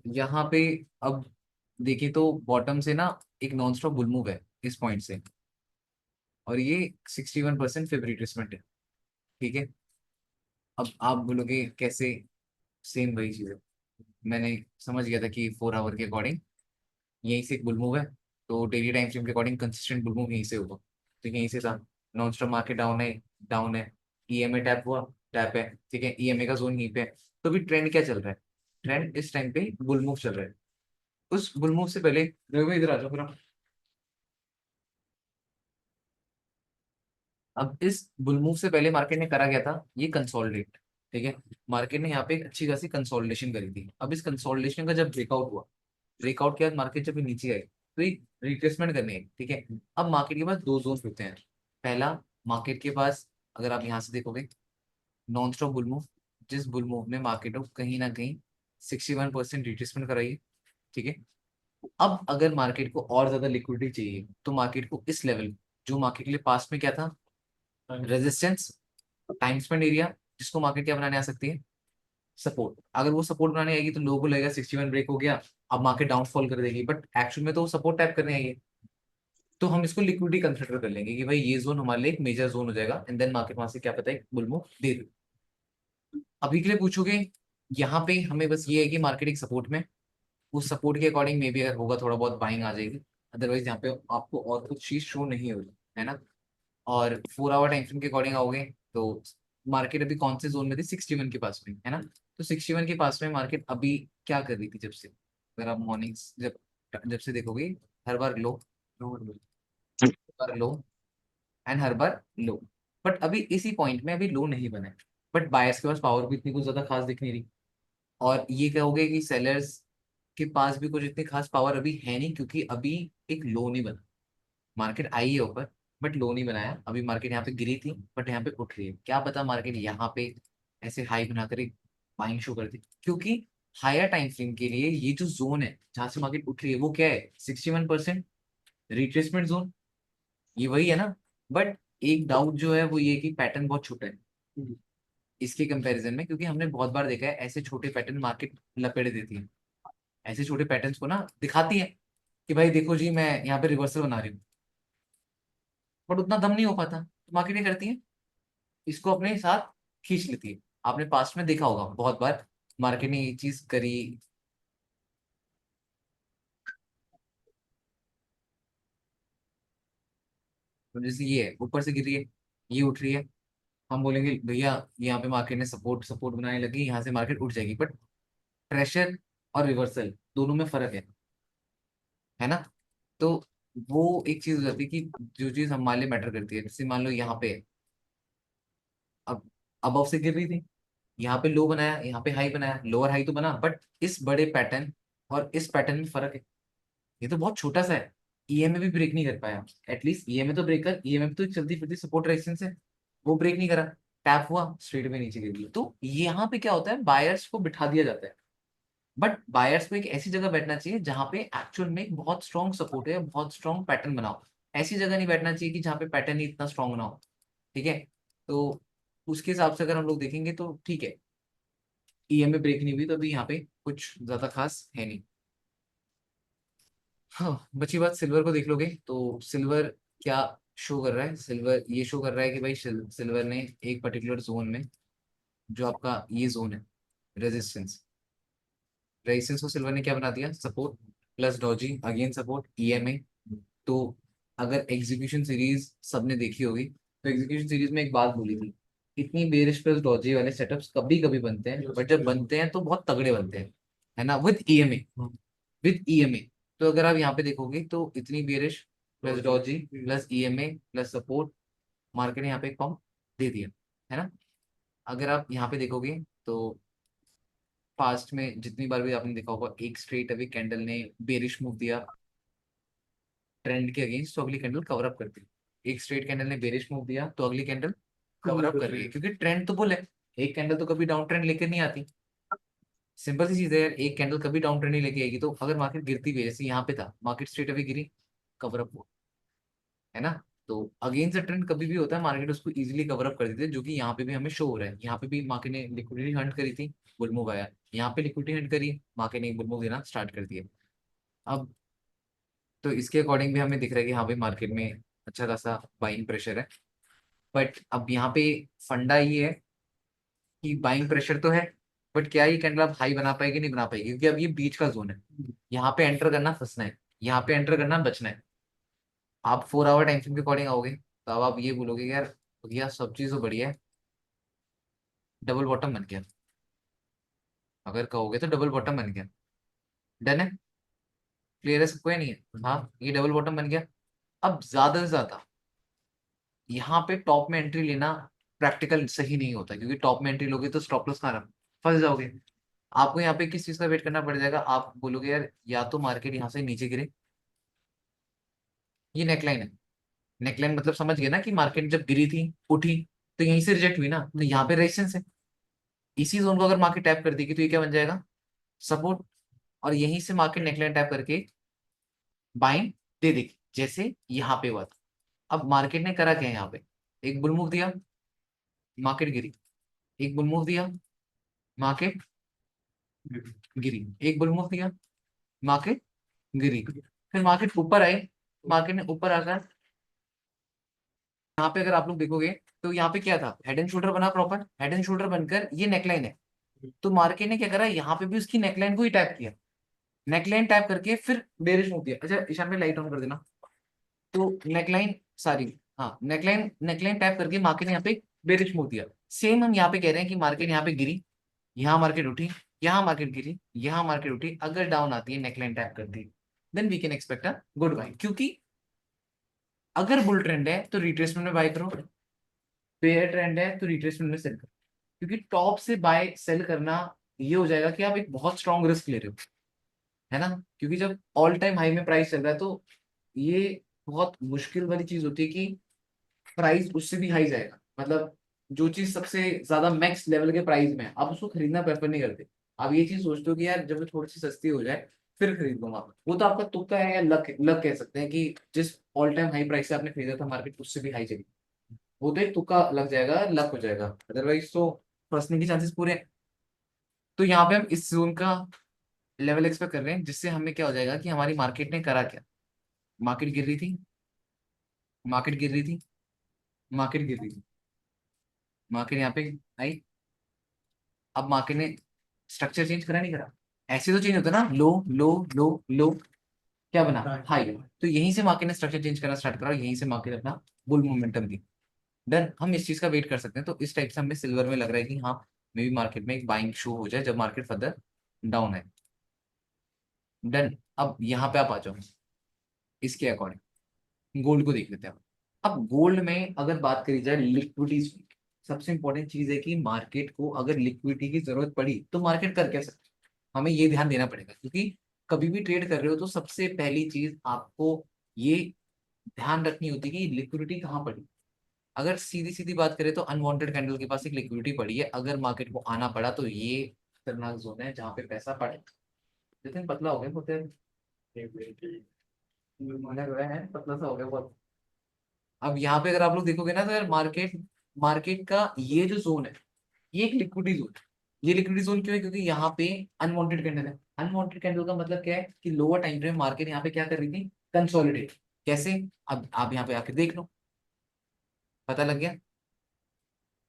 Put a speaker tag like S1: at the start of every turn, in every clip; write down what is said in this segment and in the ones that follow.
S1: यहाँ पे अब देखिए तो बॉटम से ना एक नॉन स्टॉप बुल मूव है इस पॉइंट से, और ये 61% फिब रिट्रेसमेंट है। ठीक है, अब आप बोलोगे कैसे, सेम वही चीज है। मैंने समझ गया था कि 4 आवर के अकॉर्डिंग यहीं से एक बुल मूव है, तो डेली टाइम फ्रेम के अकॉर्डिंग कंसिस्टेंट बुल मूव यहीं से होगा। तो यहीं से था, नॉन स्टॉप मार्केट डाउन है, डाउन है, ईएमए टैप हुआ, टैप है, ठीक है, ईएमए का जोन यहीं पे है। तो अभी ट्रेंड क्या चल रहा है? ट्रेंड इस टाइम पे बुल मूव चल रहा है। उस बुल मूव से पहले, रघु इधर आ जाओ पूरा। अब इस बुल मूव से पहले मार्केट ने करा गया था ये कंसोलिडेट। ठीक है, मार्केट ने यहाँ पे एक अच्छी खासी कंसोलिडेशन करी थी। अब इस कंसोलिडेशन का जब ब्रेकआउट हुआ, ब्रेकआउट के बाद मार्केट जब ये नीचे आई तो एक रिट्रेसमेंट करनी है। ठीक है, अब मार्केट के पास दो जोन होते हैं। पहला, मार्केट के पास अगर आप यहाँ से देखोगे, नॉन स्टॉप बुल मूव, जिस बुल मूव ने मार्केट को कहीं ना कहीं 61% रिट्रेसमेंट कराई है। ठीक है, अब अगर मार्केट को और ज्यादा लिक्विडिटी चाहिए तो मार्केट को इस लेवल, जो मार्केट के लिए पास्ट में क्या था, रेजिस्टेंस, टाइम स्पेंड एरिया, जिसको मार्केट क्या बनाने आ सकती है, सपोर्ट। अगर वो सपोर्ट बनाने आएगी तो लोगों को लगेगा 61 ब्रेक हो गया, अब मार्केट डाउनफॉल कर देगी, बट एक्चुअल में तो वो सपोर्ट टैप करने आई है। तो हम इसको लिक्विडिटी कंसिडर कर लेंगे कि भाई ये जोन हमारे लिए एक मेजर जोन हो जाएगा, एंड देन मार्केट वहां से क्या पता है बुल मूव दे दे। अभी के लिए पूछोगे, यहाँ पे हमें बस ये है कि मार्केट एक सपोर्ट में, उस सपोर्ट के अकॉर्डिंग मे भी अगर होगा थोड़ा बहुत बाइंग आ जाएगी। अदरवाइज यहाँ पे आपको और कुछ चीज शो नहीं होगी, है ना। और 4 आवर टाइम फ्रेम के अकॉर्डिंग आओगे तो मार्केट अभी कौन से जोन में थी, 61 के पास में, है ना। तो 61 के पास में मार्केट अभी क्या कर रही थी जब से, अगर आप मॉर्निंग जब जब से देखोगे, हर बार लो, हर बार लो, and her bar low. But अभी इसी पॉइंट में अभी लो नहीं बना है, बट बायर्स के पास पावर भी इतनी कुछ ज्यादा खास दिख नहीं रही। और ये कहोगे कि सेलर्स के पास भी कुछ इतनी खास पावर अभी है नहीं, क्योंकि अभी एक लो नहीं बना। मार्केट आई है ऊपर, बट लो नहीं बनाया। अभी मार्केट यहाँ पे गिरी थी बट यहाँ पे उठ रही है। क्या पता मार्केट यहाँ पे ऐसे हाई बनाकर एक बाइंग शो कर दे, क्योंकि हायर टाइम फ्रेम के लिए ये जो जोन है जहां से मार्केट उठ रही है वो क्या है, 61% रिट्रेसमेंट जोन, ये वही है ना। बट एक डाउट जो है वो ये कि पैटर्न बहुत छोटा है इसके कंपैरिजन में, क्योंकि हमने बहुत बार देखा है ऐसे छोटे पैटर्न मार्केट लपेट देती है। ऐसे छोटे पैटर्न्स को ना दिखाती है कि भाई देखो जी मैं यहाँ पे रिवर्सल बना रही हूँ, बट उतना दम नहीं हो पाता, तो मार्केट क्या करती है, इसको अपने साथ खींच लेती है। आपने पास्ट में देखा होगा बहुत बार मार्केट ने ये चीज करी। तो जैसे ये है, ऊपर से गिर रही है, ये उठ रही है, हम बोलेंगे भैया यहाँ पे मार्केट ने सपोर्ट सपोर्ट बनाने लगी, यहाँ से मार्केट उठ जाएगी। बट प्रेशर और रिवर्सल दोनों में फर्क है ना। तो वो एक चीज हो जाती है कि जो चीज हमारे लिए मैटर करती है, जैसे मान लो यहाँ पे अब अबव से गिर रही थी, यहाँ पे लो बनाया, यहाँ पे हाई बनाया, लोअर हाई तो बना, बट इस बड़े पैटर्न और इस पैटर्न में फर्क है। ये तो बहुत छोटा सा है, ईएमए भी ब्रेक नहीं कर पाया। एटलीस्ट ईएमए तो ब्रेक कर, ईएमए तो एक चलती फिरती सपोर्ट रेजिस्टेंस है, वो ब्रेक नहीं करा, टैप हुआ स्ट्रेट में नीचे गिर गई। तो यहाँ पे क्या होता है, बायर्स को बिठा दिया जाता है। बट बायर्स को एक ऐसी जगह बैठना चाहिए जहां पे एक्चुअल में एक बहुत स्ट्रॉन्ग सपोर्ट है, बहुत स्ट्रॉन्ग पैटर्न बनाओ। ऐसी जगह नहीं बैठना चाहिए कि जहाँ पे पैटर्न ही इतना स्ट्रॉन्ग ना हो। ठीक है, तो उसके हिसाब से अगर हम लोग देखेंगे तो ठीक है, ईएमए ब्रेक नहीं हुई तो अभी यहाँ पे कुछ ज्यादा खास है नहीं। हाँ, बची बात सिल्वर को देख लोगे तो सिल्वर क्या शो कर रहा है, सिल्वर ये शो कर रहा है कि भाई सिल्वर ने एक पर्टिकुलर जोन में, जो आपका ये जोन है, रेजिस्टेंस, रेजिस्टेंस को सिल्वर ने क्या बना दिया, support, plus Doge again support, EMA. तो अगर एग्जीक्यूशन सीरीज सबने देखी होगी तो एग्जीक्यूशन सीरीज में एक बात बोली थी, इतनी बेरिश प्लस डॉजी वाले सेटअप्स कभी कभी बनते हैं, बट जब बनते हैं तो बहुत तगड़े बनते हैं, है ना, विद ईएमए, विद ईएमए। तो अगर आप यहाँ पे देखोगे तो इतनी bearish plus Doge plus EMA plus support, market ने यहाँ पे एक पंप दे दिया, है ना। अगर आप यहाँ पे देखोगे तो पास्ट में जितनी बार भी आपने देखा होगा, एक स्ट्रेट अभी कैंडल ने बेरिश मूव दिया ट्रेंड के अगेंस्ट, तो अगली कैंडल कवर अप करती है। एक स्ट्रेट कैंडल ने बेरिश मूव दिया तो अगली कैंडल कवर अप कर रही है, क्योंकि ट्रेंड तो बुल है। एक कैंडल तो कभी डाउन ट्रेंड लेकर नहीं आती। सिंपल सी चीज है यार, एक कैंडल कभी डाउन ट्रेंड नहीं लेके आएगी। तो अगर मार्केट गिरती भी है, जैसे यहाँ पे था, मार्केट स्ट्रेट अभी गिरी, कवर अप हुआ, है ना। तो अगेंस्ट द ट्रेंड कभी भी होता है मार्केट उसको इजीली कवर अप कर देती है, जो कि यहाँ पे भी हमें शो हो रहा है। यहाँ पे भी मार्केट ने लिक्विडिटी हंट करी थी, बुल मूव आया। यहाँ पे लिक्विडिटी हंट करी, मार्केट ने बुल मूव देना स्टार्ट कर दिया। अब तो इसके अकॉर्डिंग भी हमें दिख रहा है कि यहाँ पे मार्केट में अच्छा खासा बाइंग प्रेशर है। बट अब यहाँ पे फंडा ये है कि बाइंग प्रेशर तो है, बट क्या ये कैंडल आप हाई बना पाएगी, नहीं बना पाएगी, क्योंकि अब ये बीच का जोन है। यहाँ पे एंटर करना फंसना है, यहाँ पे एंटर करना बचना है। आप 4 आवर टाइम फ्रेम के अकॉर्डिंग आओगे तो अब आप ये बोलोगे कि यार भैया सब चीज तो बढ़िया है, डबल बॉटम बन गया। अगर कहोगे तो डबल बॉटम बन गया। डन है, क्लियर है सबको या नहीं है? हाँ, ये डबल बॉटम बन गया। अब ज्यादा से ज्यादा यहाँ पे टॉप में एंट्री लेना प्रैक्टिकल सही नहीं होता, क्योंकि टॉप में एंट्री लोगे तो स्टॉप लॉस खाना, फंस जाओगे। आपको यहाँ पे किस चीज का वेट करना पड़ जाएगा, आप बोलोगे यार या तो मार्केट यहाँ से नीचे गिरे। ये नेकलाइन है। नेकलाइन मतलब समझ गए ना कि मार्केट जब गिरी थी, उठी, तो यहीं से रिजेक्ट हुई ना, तो यहाँ पे रेजिस्टेंस है। इसी जोन को अगर मार्केट टैप कर देगी तो ये क्या बन जाएगा, सपोर्ट। और यहीं से मार्केट नेकलाइन टैप करके बाइंग दे देगी, जैसे यहाँ पे हुआ था। अब मार्केट ने करा क्या है, यहाँ पे एक बुल मूव दिया, मार्केट गिरी। एक बुल मूव दिया, मार्केट गिरी। एक बुल मूव दिया, मार्केट गिरी। फिर मार्केट ऊपर आई, मार्केट ने ऊपर आकर यहाँ पे अगर आप लोग देखोगे तो यहाँ पे क्या था, हेड एंड शोल्डर बना, प्रॉपर हेड एंड शोल्डर बनकर ये नेकलाइन है। तो मार्केट ने क्या करा, यहाँ पे भी उसकी नेकलाइन को ही टैप किया। नेकलाइन टैप करके फिर बेरिश मूव दिया। अच्छा ईशान पे लाइट ऑन कर देना। तो नेकलाइन, सॉरी, हाँ, नेकलाइन नेकलाइन टैप करके मार्केट ने यहाँ पे बेरिश मूव दिया। सेम हम यहाँ पे कह रहे हैं कि मार्केट यहाँ पे गिरी, यहाँ मार्केट उठी, यहाँ मार्केट गिरी, यहाँ मार्केट उठी, अगर डाउन आती है नेकलाइन टैप करती है, then we can expect a good buy. क्योंकि अगर बुल ट्रेंड है तो रिट्रेसमेंट में बाय करो, बेयर ट्रेंड है तो रिट्रेसमेंट में सेल करो। क्योंकि टॉप से बाय सेल करना ये हो जाएगा कि आप एक बहुत स्ट्रॉन्ग रिस्क ले रहे हो, है ना। क्योंकि जब ऑल टाइम हाई में प्राइस चल रहा है तो ये बहुत मुश्किल वाली चीज होती है कि प्राइस उससे भी हाई जाएगा। मतलब जो चीज सबसे ज्यादा मैक्स लेवल के प्राइस में है, आप उसको खरीदना प्रेफर नहीं करते। आप ये चीज सोचते हो कि यार जब ये थोड़ी सी सस्ती हो जाए फिर खरीद लूंगा। वो तो आपका तुक्का है या लक लक कह सकते हैं कि जिस ऑल टाइम हाई प्राइस से आपने खरीदा था मार्केट उससे भी हाई चली, वो तो एक तुक्का लग जाएगा, लक हो जाएगा, अदरवाइज तो फंसने के चांसेस पूरे हैं। तो यहाँ पे हम इस जोन का लेवल एक्सपेक्ट कर रहे हैं, जिससे हमें क्या हो जाएगा कि हमारी मार्केट ने करा क्या, मार्केट गिर रही थी, मार्केट गिर रही थी, मार्केट गिर रही थी, मार्केट यहाँ पे आई। अब मार्केट ने स्ट्रक्चर चेंज करा, नहीं करा? ऐसे तो चेंज होता है ना, लो लो लो लो, क्या बना, हाई। तो यहीं से मार्केट ने स्ट्रक्चर चेंज करना स्टार्ट करा, यहीं से मार्केट अपना बुल मोमेंटम दी। डन, हम इस चीज का वेट कर सकते हैं। तो इस टाइप से हमें सिल्वर में लग रहा है कि हाँ, मे भी मार्केट में एक बाइंग शो हो जाए जब मार्केट फर्दर डाउन है। डन, अब यहाँ पे आप आ जाओ इसके अकॉर्डिंग गोल्ड को देख लेते हैं। अब गोल्ड में अगर बात करी जाए लिक्विडिटी, सबसे इंपॉर्टेंट चीज है कि मार्केट को अगर लिक्विडिटी की जरूरत पड़ी तो मार्केट कर क्या सकता है, हमें ये ध्यान देना पड़ेगा। क्योंकि कभी भी ट्रेड कर रहे हो तो सबसे पहली चीज आपको ये ध्यान रखनी होती है कि लिक्विडिटी कहाँ पड़ी। अगर सीधी सीधी बात करें तो अनवांटेड कैंडल के पास एक लिक्विडिटी पड़ी है, अगर मार्केट को आना पड़ा तो ये खतरनाक जोन है जहाँ पे पैसा पड़े। जितने पतला हो गया बोलते हैं, पतला सा हो गया बहुत। अब यहाँ पे अगर आप लोग देखोगे ना तो यार मार्केट मार्केट का ये जो जोन है, ये एक लिक्विडिटी जोन है। ये लिक्विडिटी जोन क्यों है, क्योंकि यहाँ पे अनवांटेड कैंडल है। अनवांटेड कैंडल का मतलब क्या है कि लोअर टाइम फ्रेम मार्केट यहाँ पे क्या कर रही थी, कंसोलिडेट। कैसे, अब आप यहाँ पे आके देख लो, पता लग गया,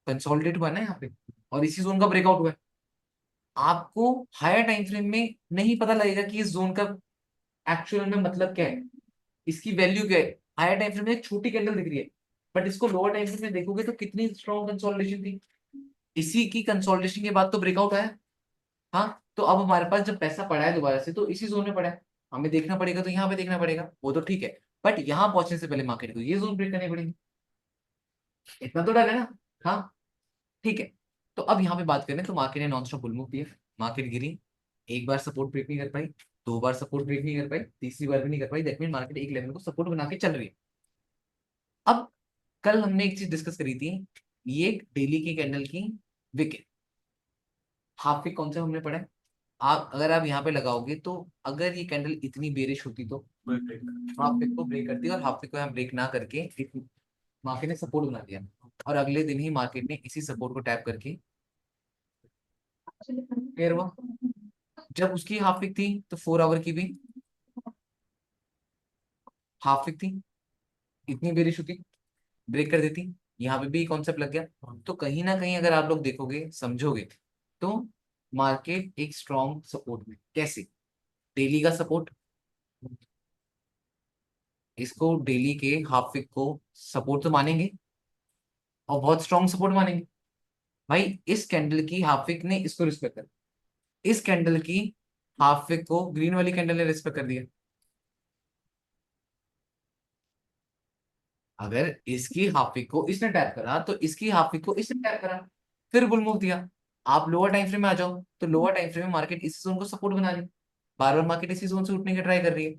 S1: कंसोलिडेट हुआ ना यहाँ पे, और इसी जोन का ब्रेकआउट हुआ है। आपको हायर टाइम फ्रेम में नहीं पता लगेगा कि इस जोन का एक्चुअल में मतलब क्या है, इसकी वैल्यू क्या है। हायर टाइम फ्रेम में एक छोटी कैंडल दिख रही है, बट इसको लोअर टाइम फ्रेम में देखोगे तो कितनी स्ट्रॉन्ग कंसोलिडेशन थी। इसी की कंसोलिडेशन के बाद तो ब्रेकआउट आया। हाँ, तो अब हमारे पास जब पैसा पड़ा है दोबारा से तो इसी जोन में पड़ा है, हमें देखना पड़ेगा तो यहाँ पे देखना पड़ेगा, वो तो ठीक है। बट यहाँ पहुंचने से पहले मार्केट को ये जोन ब्रेक करनी पड़ेगी, इतना तो डर है ना। हाँ, ठीक है। तो अब यहाँ पे बात करें तो मार्केट ने नॉन स्टॉप बुल मूव किया, मार्केट गिरी, एक बार सपोर्ट ब्रेक नहीं कर पाई, दो बार सपोर्ट ब्रेक नहीं कर पाई, तीसरी बार भी नहीं कर पाई, दैट मीन मार्केट एक लेवल को सपोर्ट बना के चल रही है। अब कल हमने एक चीज डिस्कस करी थी, ये डेली की कैंडल की विक, हाफ विक कॉन्सेप्ट हमने पढ़ा है। आप अगर आप यहाँ पे लगाओगे तो अगर ये कैंडल इतनी बेरिश होती तो हाफ विक को ब्रेक करती है, और हाफ विक को यहाँ ब्रेक ना करके मार्केट ने सपोर्ट बना दिया, और अगले दिन ही मार्केट ने इसी सपोर्ट को टैप करके क्लियर हुआ। जब उसकी हाफ विक थी तो 4 आवर की भी हाफ विक थी, इतनी बेरिश होती ब्रेक कर देती, यहाँ पे भी कॉन्सेप्ट लग गया। तो कहीं ना कहीं अगर आप लोग देखोगे समझोगे तो मार्केट एक स्ट्रॉन्ग सपोर्ट में कैसे, डेली का सपोर्ट, इसको डेली के हाफ विक को सपोर्ट तो मानेंगे, और बहुत स्ट्रॉन्ग सपोर्ट मानेंगे। भाई इस कैंडल की हाफ विक ने इसको रिस्पेक्ट कर, इस कैंडल की हाफ विक को ग्रीन वाली कैंडल ने रिस्पेक्ट कर दिया। अगर इसकी हाफ विक को इसने टैप करा तो इसकी हाफ विक को इसने टैप करा, फिर बुल मूव दिया। आप लोअर टाइम फ्रेम में आ जाओ, तो लोअर टाइम फ्रेम में मार्केट इस जोन को सपोर्ट बना रही है, बार बार मार्केट इसी जोन से उठने की ट्राई कर रही है।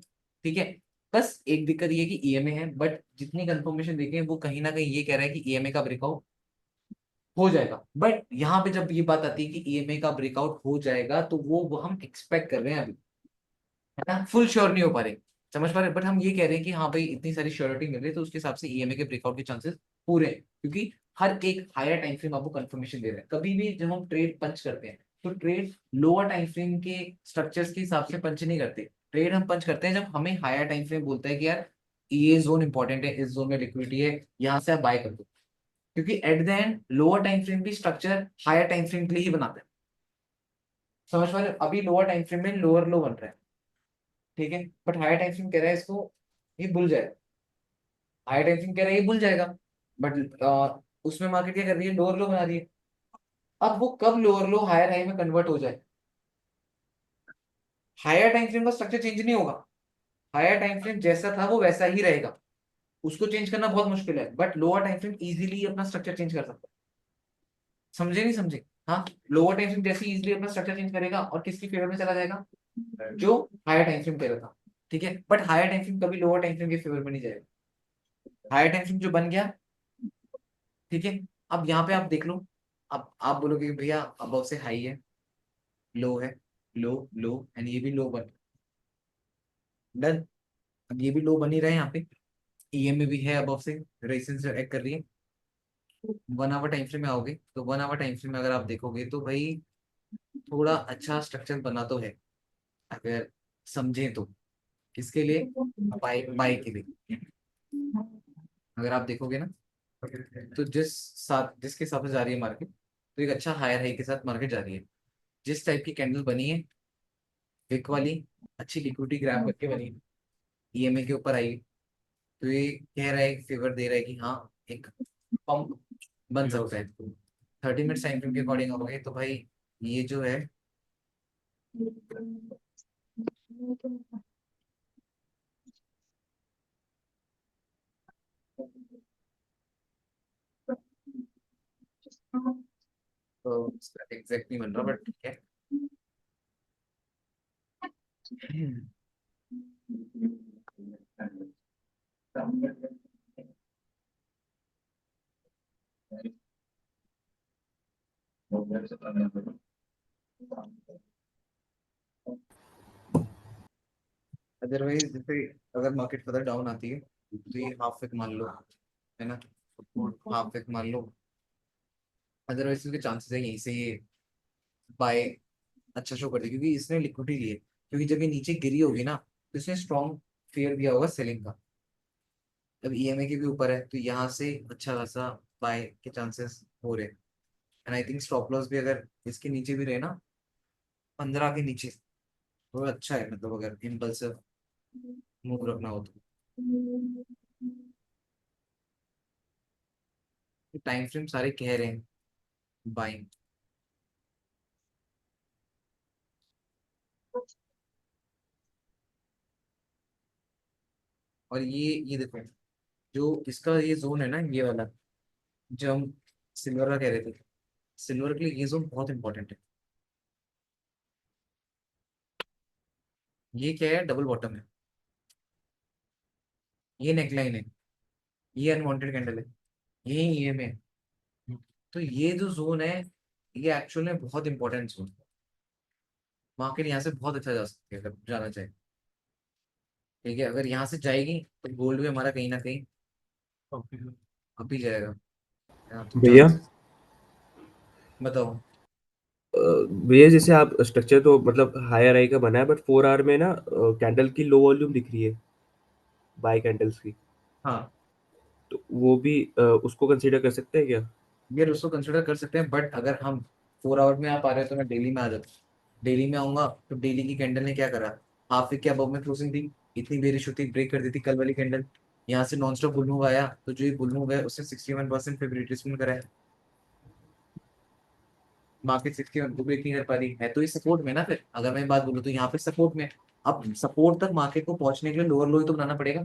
S1: ठीक है, बस एक दिक्कत ये है कि ईएमए है, बट जितनी कंफर्मेशन देखे वो कहीं ना कहीं ये कह रहा है कि ईएमए का ब्रेकआउट हो जाएगा। बट यहाँ पे जब ये बात आती है कि ईएमए का ब्रेकआउट हो जाएगा, तो वो हम एक्सपेक्ट कर रहे हैं अभी, है ना, फुल श्योर नहीं हो पा रहे, समझ पा रहे, बट हम ये कह रहे हैं कि हाँ भाई इतनी सारी श्योरिटी मिल रही है, तो उसके हिसाब से ईएमए के ब्रेकआउट के चांसेस पूरे हैं, क्योंकि हर एक हायर टाइम फ्रेम आपको कंफर्मेशन दे रहा है। कभी भी जब हम ट्रेड पंच करते हैं तो ट्रेड लोअर टाइम फ्रेम के स्ट्रक्चर्स के हिसाब से पंच नहीं करते, ट्रेड हम पंच करते हैं जब हमें हायर टाइम फ्रेम बोलता है कि यार ये जोन इंपॉर्टेंट है, इस जोन में लिक्विडिटी है, यहाँ से आप बाय कर दो, क्योंकि at the end lower time frame भी स्ट्रक्चर हायर टाइम फ्रेम के लिए ही बनाता है। समझ पा रहे हो? अभी लोअर टाइम फ्रेम में लोअर लो बन रहा है, ठीक है, बट हायर टाइम फ्रेम कह रहा है इसको ये भूल जाएगा, हायर टाइम फ्रेम कह रहा है ये भूल जाएगा, बट उसमें मार्केट क्या कर रही है, लोअर लो बना रही है। अब वो कब लोअर लो हायर हाई में कन्वर्ट हो जाए, हायर टाइम फ्रेम का स्ट्रक्चर चेंज नहीं होगा, हायर टाइम फ्रेम जैसा था वो वैसा ही रहेगा, उसको चेंज करना बहुत मुश्किल है, but lower time frame easily अपना स्ट्रक्चर चेंज कर सकता है। समझे नहीं समझे? हाँ, लोअर टाइम फ्रेम जैसे इजीली अपना स्ट्रक्चर चेंज करेगा और किसकी फेवर में चला जाएगा, जो हायर टाइम फ्रेम कह रहा था। ठीक है, बट हायर टाइम फ्रेम कभी लोअर टाइम फ्रेम के फेवर में नहीं जाएगा, हायर टाइम फ्रेम जो बन गया, ठीक है। अब यहाँ पे आप देख लो, अब आप बोलोगे कि भैया अबव से हाई है, लो है, लो लो एंड ये भी लो बन, डन। अब ये भी लो बन ही रहा है यहाँ पे, ईएमए भी है अबव से, रेजिस्टेंस एक्ट कर रही है। 1 आवर टाइम फ्रेम में आओगे तो 1 आवर टाइम फ्रेम में अगर आप देखोगे तो भाई थोड़ा अच्छा स्ट्रक्चर बना तो है, अगर समझे तो। किसके लिए, बाई बाई के लिए। अगर आप देखोगे ना, तो जिसके हिसाब से जा रही है मार्केट, तो एक अच्छा हायर हाई के साथ मार्केट जा रही है। जिस टाइप की कैंडल बनी है, विक वाली, अच्छी लिक्विडिटी ग्रैब करके बनी है, ईएमए के ऊपर आई, तो ये कह रहा है, फेवर दे रहा है कि हाँ एक पंप बन सकता है। 30 मिनट टाइम फ्रेम के अकॉर्डिंग हो गए तो भाई ये जो है, तो एग्जैक्ट नहीं बन रहा बट ठीक है। अदरवाइज जैसे अगर मार्केट फर्दर डाउन आती है तो ये हाफ तक मान लो, है ना, हाफ तक मान लो, अदरवाइज उसके चांसेस है यहीं से ये बाय अच्छा शो कर दे, क्योंकि इसने लिक्विडिटी ली है, क्योंकि जब ये नीचे गिरी होगी ना तो इसने स्ट्रॉन्ग फेयर दिया होगा सेलिंग का, जब ईएमए के भी ऊपर है तो यहाँ से अच्छा खासा बाय के चांसेस हो रहे हैं। And I think stop loss भी अगर इसके नीचे भी रहे ना, 15 के नीचे, तो अच्छा है, मतलब अगर इम्पल्सिव मूव रखना हो तो टाइम फ्रेम सारे कह रहे हैं बाइंग। और ये देखो, जो इसका ये जोन है ना, ये वाला जो हम सिल्वर का कह रहे थे, सिल्वर के लिए ये जोन बहुत इंपॉर्टेंट है। ये क्या है, डबल बॉटम है, ये नेकलाइन है, ये अनवांटेड कैंडल है, ये ईएमए है। तो ये जो जोन है, ये एक्चुअल में बहुत इंपॉर्टेंट जोन है, मार्केट यहाँ से बहुत अच्छा जा सकती है अगर जाना चाहे। ठीक है, अगर यहाँ से जाएगी तो गोल्ड भी हमारा कहीं ना कहीं अप ही जाएगा। हाँ, तो
S2: भैया,
S1: चांस, बताओ।
S2: भैया जैसे आप स्ट्रक्चर तो मतलब हायर आई का बना है, बट 4 आवर में ना कैंडल की लो वॉल्यूम दिख रही है, बाय कैंडल्स की।
S1: हाँ
S2: तो वो भी उसको कंसीडर कर सकते हैं क्या?
S1: ये उसको कंसिडर कर सकते हैं, बट अगर हम 4 आवर में आ पा रहे हैं तो मैं डेली में आ जाता हूँ। डेली में आऊंगा तो डेली की कैंडल ने क्या करा, हाफ वीक के अबव में क्लोजिंग दी, इतनी बेरिश होती ब्रेक कर देती कल वाली कैंडल। यहाँ से नॉन स्टॉप बुल मूव आया, तो जो ये बुल मूव है उससे 61% फिर रिट्रेसमेंट करा है। मार्केट 61 को ब्रेक नहीं कर पा रही है, तो ये सपोर्ट में ना। फिर अगर मैं बात बोलूँ तो यहाँ पे सपोर्ट में। अब सपोर्ट तक मार्केट को पहुंचने के लिए लोअर लो ही तो बनाना पड़ेगा।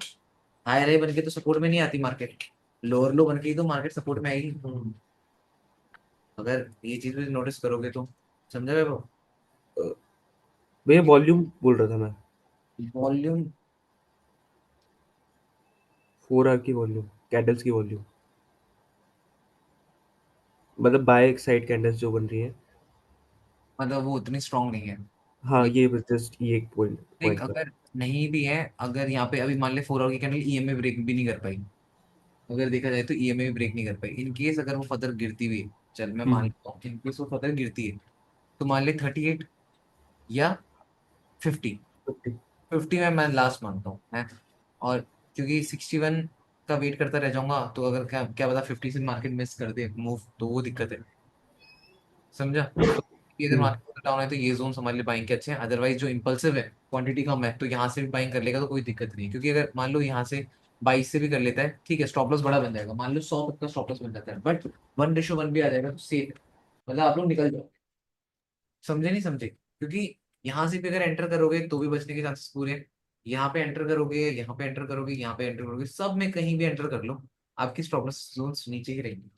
S1: हायर हाई बन के तो सपोर्ट में नहीं आती मार्केट, लोअर लो बन के ही तो मार्केट सपोर्ट में आएगी। अगर ये चीज भी नोटिस करोगे तो, समझा गए वो।
S2: अ, भैया वॉल्यूम बोल रहा था मैं।
S1: वॉल्यूम,
S2: 4 आवर की वॉल्यूम, कैंडल्स की वॉल्यूम, मतलब बाय साइड कैंडल्स जो बन रही है।
S1: मतलब वो उतनी स्ट्रांग नहीं है।
S2: हाँ,
S1: ये
S2: ये बस जस्ट ये एक पॉइंट
S1: देख,
S2: पॉइंट था।
S1: अगर नहीं भी है, अगर यहाँ पे अभी मान ले 4 आवर की कैंडल ईएमए ब्रेक भी नहीं कर पाई, अगर देखा जाए तो ईएमए भी ब्रेक नहीं कर पाई, इन केस अगर वो फर्दर गिरती हुई है, चल मैं मान
S2: हम्म।
S1: लेता हूँ इन केस वो फर्दर गिरती है, तो मान ले 38 या 50। 50 में मैं लास्ट मानता हूँ है। और क्योंकि 61 का वेट करता रह जाऊंगा, तो अगर क्या क्या पता 50 से मार्केट मिस कर दे मूव, तो वो दिक्कत है। समझा। तो ये अगर
S2: हम्म।
S1: मार्केट डाउन है तो ये जोन हमारे लिए बाइंग के अच्छे हैं, अदरवाइज जो इम्पल्सिव है, क्वांटिटी कम है, तो यहाँ से भी बाइंग कर लेगा तो कोई दिक्कत नहीं, क्योंकि अगर मान लो यहाँ से 22 से भी कर लेता है, ठीक है, स्टॉप लॉस बड़ा बन जाएगा, मान लो 100 तक का स्टॉप लॉस बन जाता है, बट 1:1 भी आ जाएगा तो सेफ। मतलब आप लोग निकल जाओ। समझे नहीं समझे, क्योंकि यहाँ से भी अगर एंटर करोगे तो भी बचने के चांसेस पूरे हैं। यहाँ पे एंटर करोगे, यहाँ पे एंटर करोगे, यहाँ पे एंटर करोगे, सब में कहीं भी एंटर कर लो, आपकी स्टॉप लॉस जोन्स नीचे ही रहेंगी।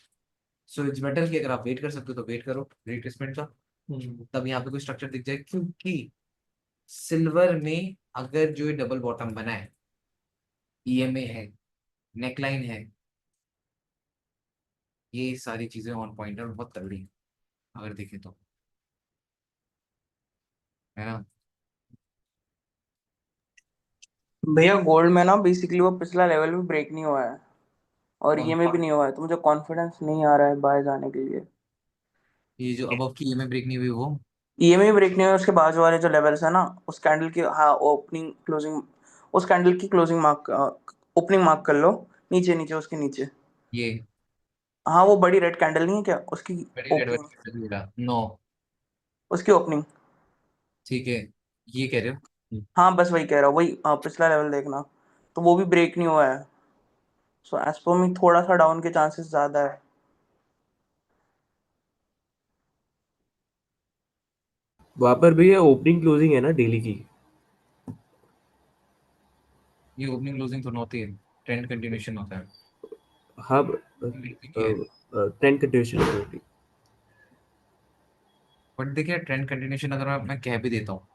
S1: सो इट्स बेटर कि अगर आप वेट कर सकते हो तो वेट करो रिट्रेसमेंट का। तब यहाँ पे कोई स्ट्रक्चर दिख जाए, क्योंकि सिल्वर में अगर जो ये डबल बॉटम बना है, ईएमए है, नेकलाइन है, ये सारी चीजें ऑन पॉइंट और बहुत तगड़ी हैं, अगर देखें तो, है ना।
S3: भैया गोल्ड में ना बेसिकली वो पिछला लेवल भी ब्रेक नहीं हुआ है और
S1: कौन,
S3: ईएमए भी नहीं हुआ है, तो मुझे कॉन्फिडेंस नहीं आ रहा है बाय जाने के लिए।
S1: ये जो अबव की ईएमए ब्रेक नहीं हुई वो।
S3: ईएमए भी ब्रेक नहीं हुआ, उसके बाजू वाले जो लेवल्स है ना, उस कैंडल की, हाँ, ओपनिंग क्लोजिंग, उस कैंडल की क्लोजिंग मार्क, ओपनिंग मार्क कर लो, नीचे नीचे उसके नीचे।
S1: ये
S3: हाँ, वो बड़ी रेड कैंडल नहीं है क्या, उसकी
S1: बड़ी रेड
S3: ओपनिंग,
S1: वाली नो।
S3: उसकी ओपनिंग।
S1: ठीक है, ये कह रहे हो।
S3: हाँ बस वही कह रहा हूँ, वही पिछला लेवल देखना, तो वो भी ब्रेक नहीं हुआ है। सो एज पर मी थोड़ा सा डाउन के चांसेस ज्यादा है।
S2: वहां पर भी ये ओपनिंग क्लोजिंग है ना डेली की?
S1: ये ओपनिंग क्लोजिंग तो होती है, ट्रेंड कंटिन्यूशन होता है।
S2: हाँ,
S1: ठीक है,
S2: ट्रेंड कंटिन्यूशन होती।
S1: बट देखिए ट्रेंड कंटिन्यूशन अगर मैं कह भी देता हूँ,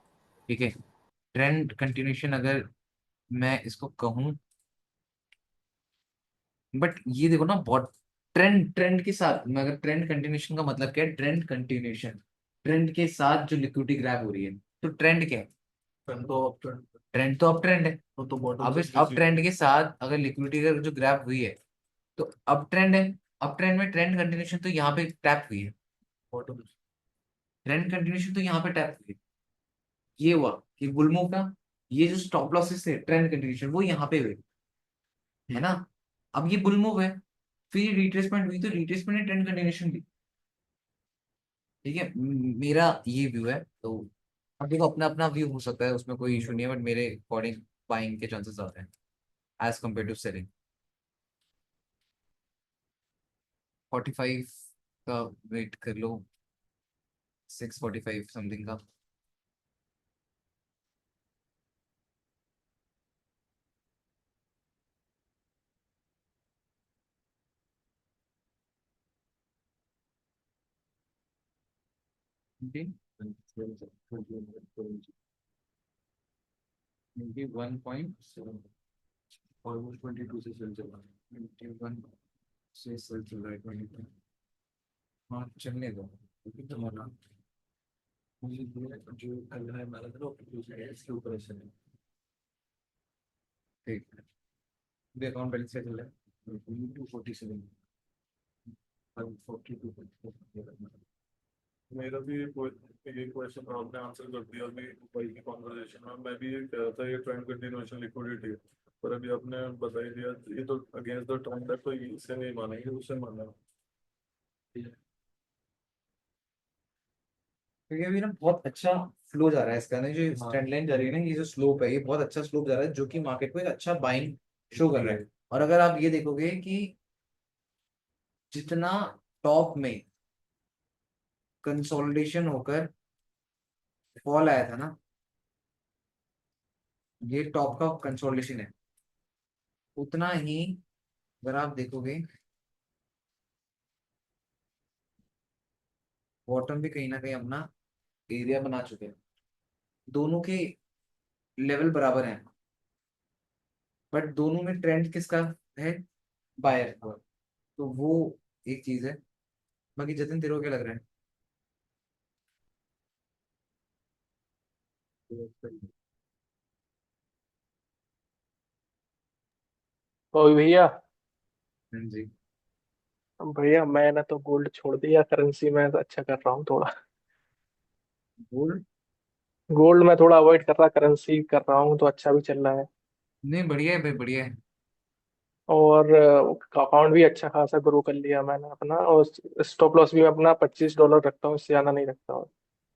S1: ठीक है, ट्रेंड कंटिन्यूशन अगर मैं इसको कहूँ, बट ये देखो ना बहुत, ट्रेंड ट्रेंड के साथ मैं अगर ट्रेंड कंटिन्यूशन का मतलब क्या है, ट्रेंड कंटिन्यूशन, ट्रेंड के साथ जो लिक्विडिटी ग्रैब हो रही है, तो ट्रेंड क्या है, ट्रेंड तो अप ट्रेंड है।
S3: तो बॉटम
S1: अब
S3: से
S1: इस अप ट्रेंड के साथ अगर लिक्विडिटी का जो ग्रैब हुई है, तो अप ट्रेंड है, अप ट्रेंड में ट्रेंड कंटिन्यूशन तो यहाँ पे टैप हुई है, बॉटम, ट्रेंड कंटिन्यूशन तो यहाँ पे टैप हुई है। ये हुआ कि बुलमो का, ये जो स्टॉप लॉसेस थे ट्रेंड कंटिन्यूशन वो यहाँ पे हुए, है ना। अब ये बुल मूव है, फिर रिट्रेसमेंट हुई, तो रिट्रेसमेंट ने ट्रेंड कंटिन्यूशन दी। ठीक है, मेरा ये व्यू है, तो अब देखो अपना अपना व्यू हो सकता है, उसमें कोई इशू नहीं है, बट मेरे अकॉर्डिंग बाइंग के चांसेस ज्यादा हैं एज कम्पेयर टू सेलिंग। 45 का वेट कर लो, 6:45 समथिंग का। 21.7, ऑलमोस्ट 22 से चल चला, 21 से चल रहा है 22। हाँ चलने दो, क्योंकि तुम्हारा मुझे जो कल है मैंने तो इसके ऊपर ऐसे ठीक है, भी अकाउंट बैलेंस क्या चल रहा है? 247, 42।
S4: मेरा भी ये क्वेश्चन आपने आंसर कर दिया अभी भाई की कॉन्वर्जेशन में। मैं भी ये कह रहा था ये ट्रेंड कंटिन्यूएशन लिक्विडिटी, पर अभी आपने बता ही दिया ये तो अगेंस्ट द ट्रेंड है, तो इसे नहीं मानेंगे, उससे मानना।
S1: क्योंकि अभी ना बहुत अच्छा फ्लो जा रहा है इसका ना, जो
S4: हाँ।
S1: ट्रेंड लाइन जा रही है ना, ये जो स्लोप है ये बहुत अच्छा स्लोप जा रहा है, जो कि मार्केट को एक अच्छा बाइंग शो कर रहा है। और अगर आप ये देखोगे कि जितना टॉप में कंसोलिडेशन होकर फॉल आया था ना, ये टॉप का कंसोलिडेशन है, उतना ही अगर आप देखोगे बॉटम भी कहीं ना कहीं अपना एरिया बना चुके हैं। दोनों के लेवल बराबर हैं, बट दोनों में ट्रेंड किसका है? बायर का। तो वो एक चीज है। बाकी जतिन तेरे को क्या लग रहा है?
S5: ओ भैया।
S1: हाँ जी।
S5: भैया मैंने तो गोल्ड छोड़ दिया, करेंसी में अच्छा कर रहा हूँ थोड़ा।
S1: गोल्ड?
S5: गोल्ड में थोड़ा अवॉइड कर रहा, करेंसी कर रहा हूँ तो अच्छा भी चल रहा है।
S1: नहीं, बढ़िया है भाई, बढ़िया है।
S5: और अकाउंट भी अच्छा खासा ग्रो कर लिया मैंने अपना, और स्टॉप लॉस भी मैं अपना $25 रखता हूँ, इससे ज्यादा नहीं रखता हूँ।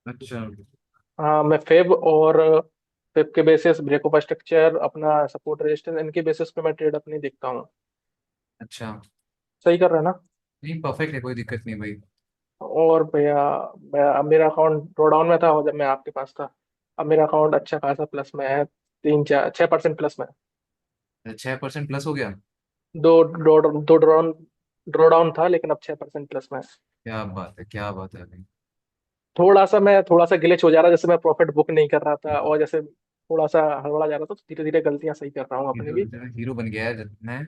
S1: अच्छा।
S5: हाँ, मैं फेब और फेब के बेसिस, ब्रेकअप स्ट्रक्चर, अपना सपोर्ट रेजिस्टेंस, इनके बेसिस पे मैं ट्रेड अपनी देखता हूँ।
S1: अच्छा।
S5: सही कर रहा है ना?
S1: नहीं, परफेक्ट है, कोई दिक्कत नहीं भाई।
S5: और भैया अब मेरा अकाउंट ड्रॉडाउन में था जब मैं आपके पास था। अब मेरा अकाउंट अच्छा खासा प्लस में है, 3 4 6% प्लस में है।
S1: 6% प्लस हो गया?
S5: दो ड्रॉडाउन था, लेकिन अब 6% प्लस में है।
S1: क्या बात है, क्या बात है भाई।
S5: थोड़ा सा ग्लिच हो जा रहा है, जैसे मैं प्रॉफिट बुक नहीं कर रहा था, और जैसे थोड़ा सा हड़बड़ा जा रहा था, तो धीरे धीरे गलतियां सही कर रहा हूँ अपनी भी।
S1: हीरो बन गया है जतिन है।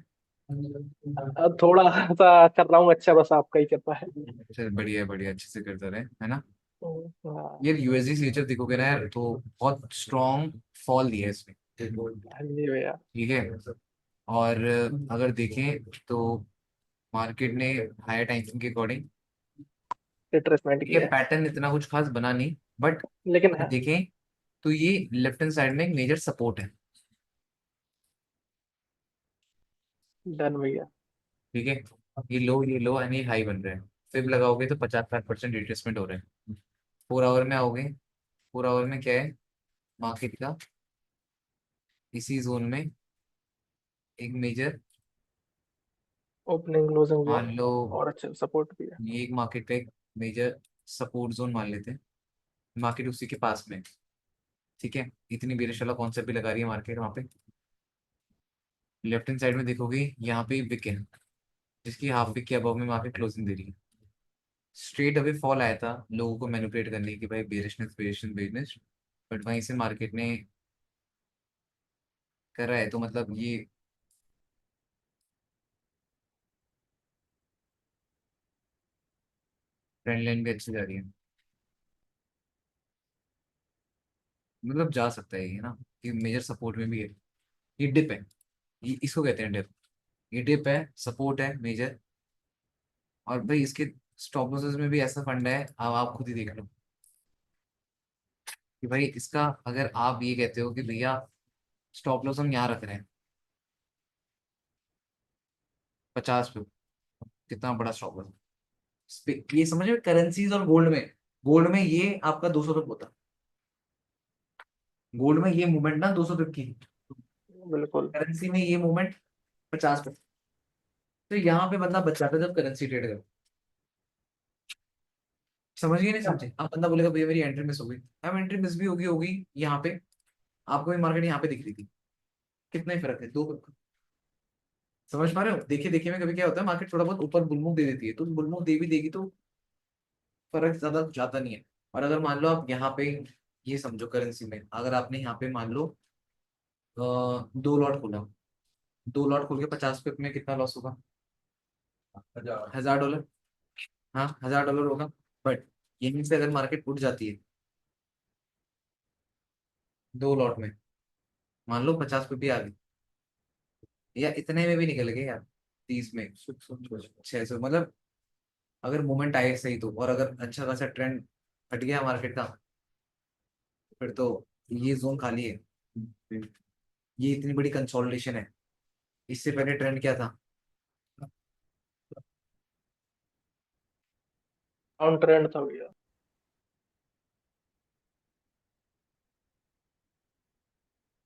S5: अब थोड़ा सा कर रहा हूँ अच्छा, बस आपका ही कृपा है।
S1: चल बढ़िया बढ़िया, अच्छे से करते रहे, है ना।
S5: हाँ।
S1: यार यूएसडी फ्यूचर देखोगे ना यार, तो बहुत स्ट्रॉन्ग फॉल दिया है इसमें।
S5: हाँ जी भैया।
S1: ठीक है। और अगर देखें तो मार्केट ने हायर टाइम फ्रेम के अकॉर्डिंग,
S5: रिट्रेसमेंट
S1: ये
S5: किया है,
S1: पैटर्न इतना कुछ खास बना नहीं, बट
S5: लेकिन
S1: अगर देखें तो ये लेफ्ट हैंड साइड में एक मेजर सपोर्ट है।
S5: डन भैया।
S1: ठीक है। ये लो एंड ये हाई बन रहे हैं। फिर लगाओगे तो 50-60% रिट्रेसमेंट हो रहे हैं। 4 आवर में आओगे, 4 आवर में क्या है मार्केट का, इसी जोन में एक मेजर,
S5: ओपनिंग क्लोजिंग
S1: मान
S5: जोन,
S1: लो
S5: और अच्छा सपोर्ट भी है।
S1: ये एक मार्केट का एक मेजर सपोर्ट जोन मान लेते हैं, मार्केट उसी के पास में है। ठीक है, इतनी बेरिश वाला कॉन्सेप्ट भी लगा रही है मार्केट वहां पे। लेफ्ट हैंड साइड में देखोगे यहाँ पे विक है, जिसकी हाफ विक के अबव में मार्केट क्लोजिंग दे रही है। स्ट्रेट अवे फॉल आया था लोगों को मैनिपुलेट करने की, भाई बेरिशनेस बेरिशनेस बेरिशनेस, बट वहीं से मार्केट ने करा है, तो मतलब ये ट्रेंड लाइन भी अच्छी जा रही है। मतलब जा सकता है ये ना, ये मेजर सपोर्ट में भी है। ये डिप है, ये इसको कहते हैं डिप। ये डिप है, सपोर्ट है मेजर। और भाई इसके स्टॉप लॉसेस में भी ऐसा फंड है, अब आप खुद ही देख लो कि भाई इसका, अगर आप ये कहते हो कि भैया स्टॉप लॉस हम यहाँ रख रहे हैं 50 पे, कितना बड़ा स्टॉप लॉस, ये समझ में करेंसीज और गोल्ड में। गोल्ड में ये आपका 200 तक होता, गोल्ड में ये मूवमेंट ना 200 तक की,
S5: बिल्कुल।
S1: करेंसी में ये मूवमेंट 50 पे। तो यहाँ पे बंदा बच जाता है जब करेंसी ट्रेड करो। समझ गए नहीं समझे? अब बंदा बोलेगा भैया मेरी एंट्री मिस हो गई। अब एंट्री मिस भी होगी होगी यहाँ पे, आपको भी मार्केट यहाँ पे दिख रही थी, कितना ही फर्क है, दो। समझ पा रहे हो? देखिए देखिए में कभी क्या होता है, मार्केट थोड़ा बहुत ऊपर बुलमुख दे देती है, तो बुलमुख दे भी देगी तो फर्क ज्यादा जाता नहीं है। और अगर मान लो आप यहाँ पे, ये समझो करेंसी में अगर आपने यहाँ पे मान लो 2 लॉट खोला, 2 लॉट खोल के 50 पे में कितना लॉस होगा? 1000 डॉलर। हाँ, 1000 डॉलर होगा। बट यहीं से अगर मार्केट उठ जाती है 2 लॉट में, मान लो 50 पे भी आ गई, या इतने में भी निकल गए यार, 30 में 600, मतलब अगर मोमेंट आए सही तो, और अगर अच्छा खासा ट्रेंड हट गया मार्केट का, फिर तो ये जोन खाली है। ये इतनी बड़ी कंसोलिडेशन है, इससे पहले ट्रेंड क्या था?
S5: ऑन ट्रेंड था भैया।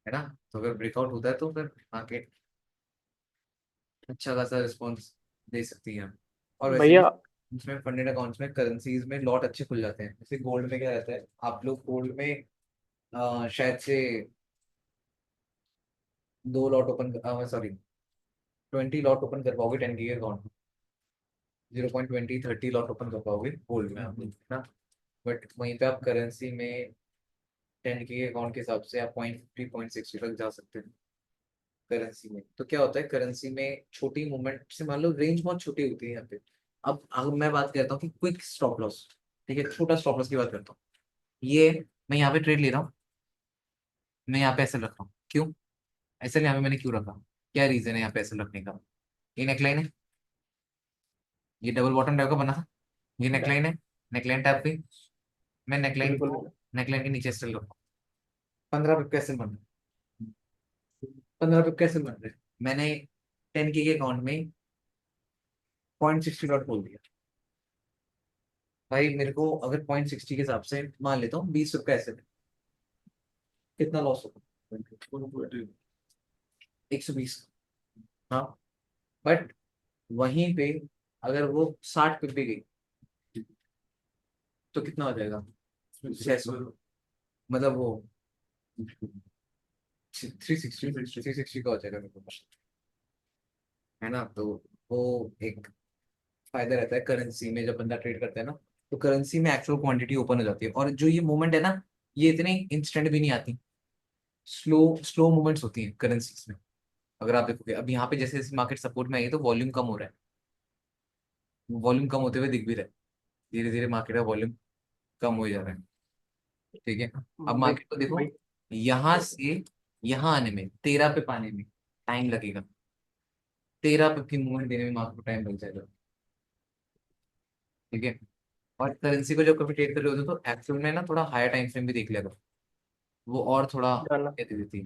S1: है ना? तो अगर ब्रेकआउट होता है तो फिर मार्केट अच्छा खासा रिस्पॉन्स दे सकती है। और वैसे भी
S5: भैया
S1: इसमें फंडेड अकाउंट्स में करेंसीज में लॉट अच्छे खुल जाते हैं। जैसे गोल्ड में क्या रहता है, आप लोग गोल्ड में शायद से 2 lot open, sorry 20 lot open कर पाओगे 10 के अकाउंट में। 0.20 30 लॉट ओपन कर पाओगे गोल्ड में आप, है ना? बट वहीं पे आप करेंसी में 10 के अकाउंट के हिसाब से आप 0.50 0.60 तक जा सकते हैं करेंसी में। तो क्या होता है करेंसी में, छोटी मूवमेंट से मान लो रेंज बहुत छोटी होती है यहाँ पे। अब मैं बात करता हूँ कि क्विक स्टॉप लॉस, ठीक है, छोटा स्टॉप लॉस की बात करता हूँ। ये मैं यहाँ पे ट्रेड ले रहा हूँ, मैं यहाँ पे ऐसे रख रहा हूँ, क्यों ऐसे यहाँ पे मैंने क्यों रखा, क्या रीजन है यहाँ पे ऐसे रखने का? ये नेकलाइन है, ये डबल बॉटम टाइप का बना था, ये नेकलाइन है, नेकलाइन टाइप की। मैं नेकलाइन
S5: बिल्कुल
S1: को
S5: भैया।
S1: नेकलाइन के नीचे स्टिल रखा हूँ। 15 पिप कैसे बन रहे, 15 पिप कैसे बन रहे? मैंने 10 के अकाउंट में 0.60 लॉट खोल दिया। भाई मेरे को अगर 0.60 के हिसाब से मान लेता हूँ 20 रुपये ऐसे, कितना लॉस होगा? 120। हाँ, बट वहीं पे अगर वो 60 पे भी गई तो कितना हो जाएगा? 600, मतलब वो 360 का हो जाएगा मेरे को, है ना? तो वो एक फायदा रहता है करेंसी में, जब बंदा ट्रेड करता है ना, तो करेंसी में एक्चुअल क्वांटिटी ओपन हो जाती है। और जो ये मूवमेंट है ना, ये इतने इंस्टेंट भी नहीं आती, स्लो स्लो मूवमेंट्स होती हैं करेंसीज में। अगर आप देखोगे अब यहाँ पे जैसे जैसे मार्केट सपोर्ट में आई है तो वॉल्यूम कम हो रहा है, वॉल्यूम कम होते हुए दिख भी रहा है, धीरे धीरे मार्केट का वॉल्यूम कम हो जा रहा है, ठीक है। अब
S5: भाई
S1: मार्केट को देखो,
S5: भाई
S1: यहाँ से यहाँ आने में 13 पे पाने में टाइम लगेगा, 13 पे की मूवमेंट देने में मार्केट को टाइम लग जाएगा, ठीक है। और करेंसी को जब कभी ट्रेड कर रहे होते हो तो एक्चुअल में ना थोड़ा हायर टाइम फ्रेम भी देख लिया करो, वो और थोड़ा
S5: जाना।
S1: कहती देती है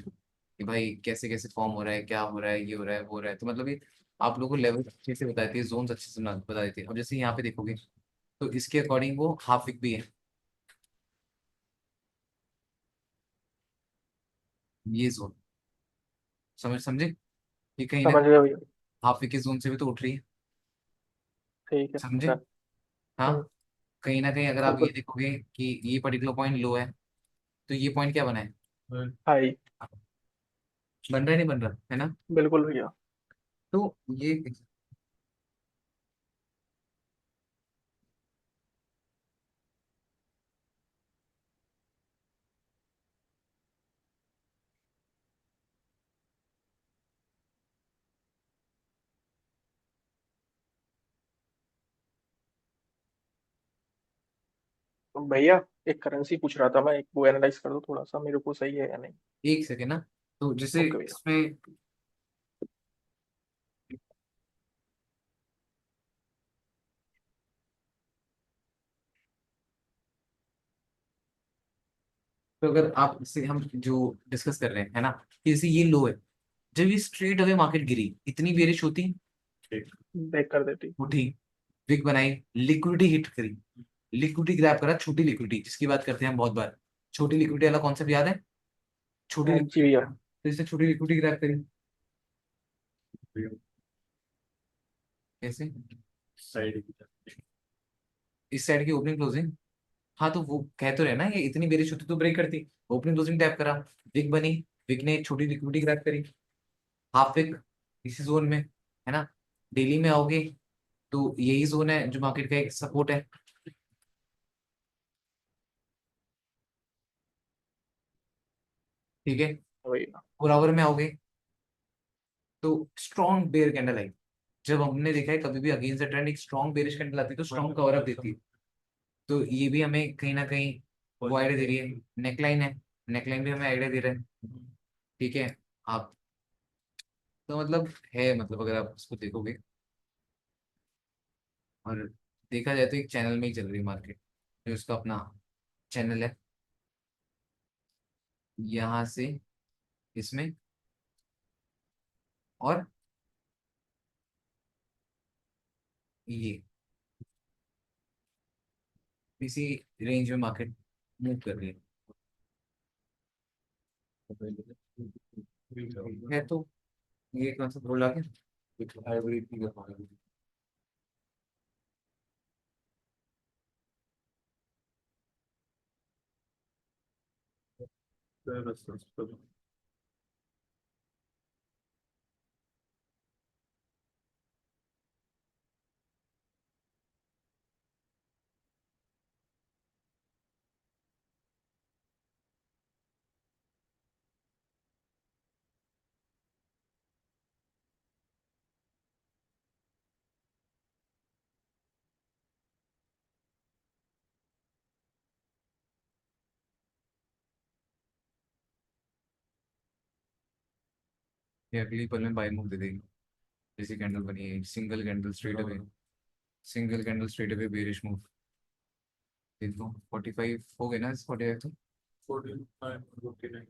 S1: कि भाई कैसे कैसे फॉर्म हो रहा है, क्या हो रहा है, ये हो रहा है वो हो रहा है। तो मतलब ये आप लोगों को लेवल अच्छे से बता देती है, जोन अच्छे से बता देती है। अब जैसे यहाँ पे देखोगे तो इसके अकॉर्डिंग वो हाफ वीक भी है, ये जोन, समझे कि कहीं ना
S5: समझ गए भैया।
S1: हाफ वीक के जोन से भी तो उठ रही है,
S5: ठीक है
S1: समझे?
S5: डन।
S1: हाँ, कहीं ना कहीं अगर आप ये
S5: बिल्कुल।
S1: देखोगे कि ये पर्टिकुलर पॉइंट लो है, तो ये पॉइंट क्या बना है?
S5: हाई।
S1: बन रहा है, नहीं बन रहा है ना?
S5: बिल्कुल भैया।
S1: तो ये
S5: तो भैया एक करेंसी पूछ रहा था मैं, एक वो एनालाइज कर दो थोड़ा सा मेरे को, सही है या नहीं?
S1: एक सेकेंड ना, तो जैसे
S5: ओके भैया।
S1: इसमें तो अगर आप इससे हम जो डिस्कस कर रहे हैं, है ना, कि जैसे ये लो है, जब ये स्ट्रेट अवे मार्केट गिरी इतनी बेरिश होती,
S5: बैक कर देती।
S1: उठी, विक बनाई, लिक्विडिटी हिट करी, लिक्विडिटी ग्रैब करा, छोटी लिक्विडिटी जिसकी बात करते हैं हम बहुत बार, छोटी लिक्विडिटी वाला कॉन्सेप्ट याद है? छोटी
S5: जी भैया।
S1: लिक्विडिटी, तो इसने छोटी लिक्विडिटी ग्रैब करी कैसे?
S4: साइड
S1: इस साइड की ओपनिंग क्लोजिंग, हाँ तो वो कह तो रहे ना, ये इतनी बेरिश होती तो ब्रेक करती, ओपनिंग क्लोजिंग टैप करा, विक बनी, विक ने छोटी लिक्विडिटी ग्रैब करी, हाफ विक इसी जोन में, है ना? डेली में आओगे तो यही जोन है जो मार्केट का एक सपोर्ट है, ठीक है।
S5: भैया।
S1: 4 आवर में आओगे तो स्ट्रॉन्ग बेयर कैंडल आई, जब हमने देखा है कभी भी अगेंस्ट द ट्रेंड एक स्ट्रॉन्ग बेरिश कैंडल आती है तो स्ट्रॉन्ग कवर अप देती है। तो ये भी हमें कहीं ना कहीं वो आइडिया दे रही है, नेकलाइन है, नेकलाइन भी हमें आइडिया दे रहा है, ठीक है। आप तो मतलब है, मतलब अगर आप उसको देखोगे और देखा जाए तो एक चैनल में ही चल रही है मार्केट, जो उसका अपना चैनल है, यहाँ से इसमें, और ये इसी रेंज में मार्केट मूव कर रही है तो ये कौन सा बोला के हाइब्रिड की ये अगली पल में बाय मूव दे देगी। जैसी कैंडल बनी है, single candle straight away, single candle straight away bearish move. देखो 45 हो गए ना, 45 तो
S4: 49, 49।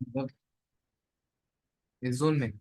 S1: मतलब इस जोन में